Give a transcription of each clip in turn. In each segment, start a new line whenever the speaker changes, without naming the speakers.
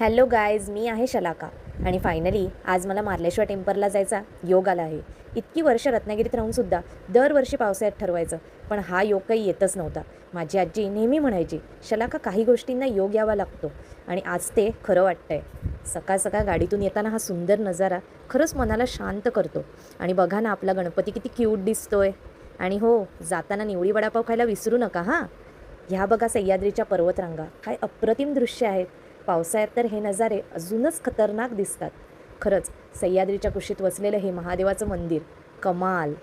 Hello guys, मी आहे शलाका आणि finally आज मला मार्लेश्वर टेम्पलला जायचा योग आला आहे. इतकी वर्ष रत्नागिरीत राहूनसुद्धा दरवर्षी पावसाळ्यात ठरवायचं, पण हा योग काही येतच नव्हता. माझी आजी नेहमी म्हणायची, शलाका काही गोष्टींना योग यावा लागतो आणि आज ते खरं वाटतंय. सकाळ सकाळ गाडीतून येताना हा सुंदर नजारा खरंच मनाला शांत करतो. आणि बघा ना, आपला गणपती किती क्यूट दिसतोय. आणि हो, जाताना निवडी वडापाव खायला विसरू नका हां. ह्या बघा सह्याद्रीच्या पर्वतरांगा, काय अप्रतिम दृश्य आहेत. पावसाळ्यात तर हे नजारे अजूनच खतरनाक दिसतात. खरंच सह्याद्रीच्या कुशीत वसलेलं हे महादेवाचं मंदिर कमाल.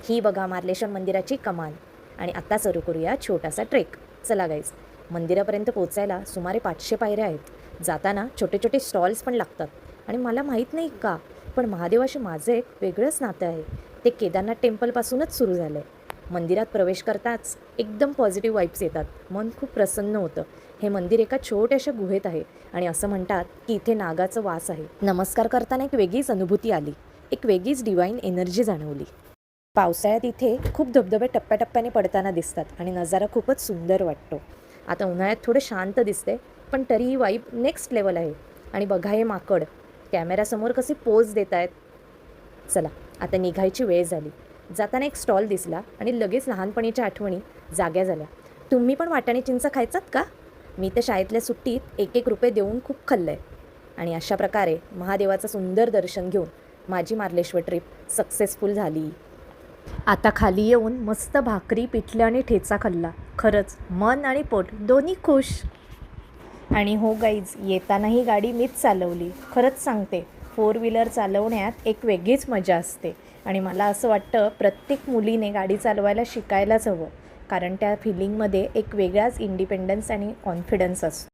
ही बघा मार्लेश्वर मंदिराची कमाल. आणि आता सुरू करूया छोटासा ट्रेक. चला गाईज, मंदिरापर्यंत पोचायला सुमारे 500 पायऱ्या आहेत. जाताना छोटे छोटे स्टॉल्स पण लागतात. आणि मला माहीत नाही का, पण महादेवाशी माझं एक वेगळंच नातं आहे. ते केदारनाथ टेम्पलपासूनच सुरू झालं आहे. मंदिरात प्रवेश करताच एकदम पॉझिटिव्ह वाईब्स येतात. मन खूप प्रसन्न होतं. हे मंदिर एका छोट्याशा गुहेत आहे आणि असं म्हणतात की इथे नागाचं वास आहे. नमस्कार करताना एक वेगळीच अनुभूती आली, एक वेगळीच डिवाईन एनर्जी जाणवली. पावसाळ्यात इथे खूप धबधबे टप्प्याटप्प्याने पडताना दिसतात आणि नजारा खूपच सुंदर वाटतो. आता उन्हाळ्यात थोडं शांत दिसते, पण तरीही वाईब नेक्स्ट लेवल आहे. आणि बघा हे माकड कॅमेऱ्यासमोर कसे पोज देत आहेत. चला आता निघायची वेळ झाली. जाताना एक स्टॉल दिसला आणि लगेच लहानपणीच्या आठवणी जाग्या झाल्या. तुम्ही पण वाटाणे चिंच खायचात का? मी तर शाळेतल्या सुट्टीत 1-1 रुपये देऊन खूप खाल्लं आहे. आणि अशा प्रकारे महादेवाचं सुंदर दर्शन घेऊन माझी मार्लेश्वर ट्रिप सक्सेसफुल झाली. आता खाली येऊन मस्त भाकरी, पिठलं आणि ठेचा खाल्ला. खरंच मन आणि पोट दोन्ही खुश. आणि हो गाईज, येताना ही गाडी मीच चालवली. खरंच सांगते, 4 व्हीलर चालवण्यात एक वेगळीच मजा असते. आणि मला असं वाटतं प्रत्येक मुलीने गाडी चालवायला शिकायलाच हवं, कारण त्या फिलिंगमध्ये एक वेगळाच इंडिपेंडन्स आणि कॉन्फिडन्स असतो.